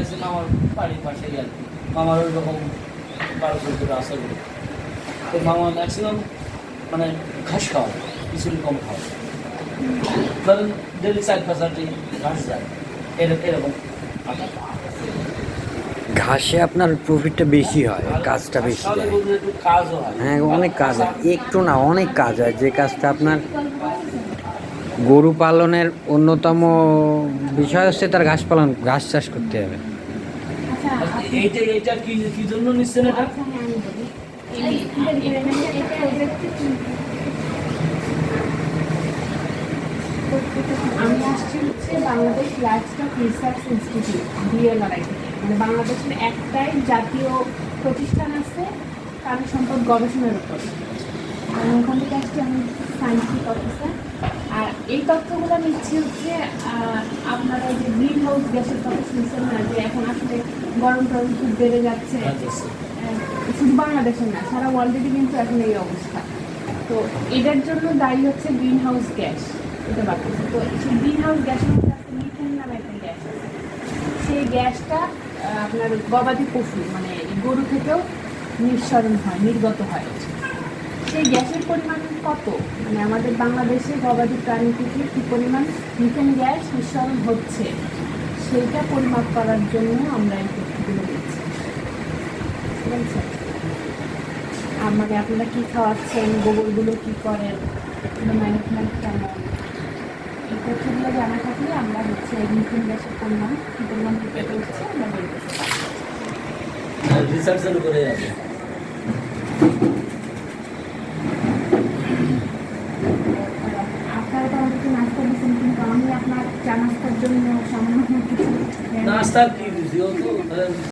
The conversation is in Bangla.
আছে মামার বাড়ির পাশেই আর কি, মামার ওই রকম 12-14 আছে। তো মামা ম্যাক্সিমাম মানে ঘাস খাওয়ায়, কিছুই কম খাওয়ায়, ধরেন ডেলি 4-5 ঘাস যায় এরকম। ঘাসে আপনার প্রফিটটা বেশি হয়, কাজটা বেশি দেয়। একটু কাজও হয়। হ্যাঁ, অনেক কাজ হয়, একটু না অনেক কাজ হয়, যে কাজটা আপনার গরু পালনের অন্যতম বিষয় হচ্ছে তার ঘাস পালন, ঘাস চাষ করতে হবে। এইটা কি কি জন্য নিচ্ছেন এটা? আমি আসছি হচ্ছে Bangladesh livestock research institute, BLRI থেকে। মানে বাংলাদেশের একটাই জাতীয় প্রতিষ্ঠান আছে প্রাণী সম্পদ গবেষণার উপর। আমি ওখান থেকে আসছি, আমি সায়েন্টিফিক অফিসার। আর এই তথ্যগুলো নিচ্ছি হচ্ছে আপনারা যে গ্রিন হাউস গ্যাসের কথা শুনছেন না, যে এখন আসলে গরম টরম খুব বেড়ে যাচ্ছে, শুধু বাংলাদেশের না সারা ওয়ার্ল্ডেরই কিন্তু এখন এই অবস্থা। তো এটার জন্য দায়ী হচ্ছে গ্রিন হাউস গ্যাস, এটা বাড়তেছে। তো সেই গ্রিন হাউস গ্যাসের মধ্যে আছে মিথেন নামে একটা গ্যাস আছে। সেই গ্যাসটা আপনার গবাদি পশু মানে গরু থেকেও নিঃসরণ হয়, নির্গত হয়। সেই গ্যাসের পরিমাণ কত, মানে আমাদের বাংলাদেশে গবাদি প্রাণী থেকে কী পরিমাণ মিথেন গ্যাস নিঃসরণ হচ্ছে, সেইটা পরিমাপ করার জন্য আমরা এই তথ্যগুলো দিচ্ছি। ঠিক আছে, মানে আপনারা কী খাওয়াচ্ছেন, গোবরগুলো কী করেন, ম্যানেজমেন্ট কেমন, এই তথ্যগুলো জানা থাকলে আমরা হচ্ছে মিথেন গ্যাসের পরিমাণ কী পরিমাণ পেতে হচ্ছে আমরা বের করতে পারি। রিসার্চের উপরে আছে। আপনারা তো আমাদেরকে নাস্তা দিচ্ছেন, কিন্তু আমি আপনার চা নাস্তার জন্য সামান্য কিছু নাস্তা কি দিছি ও তো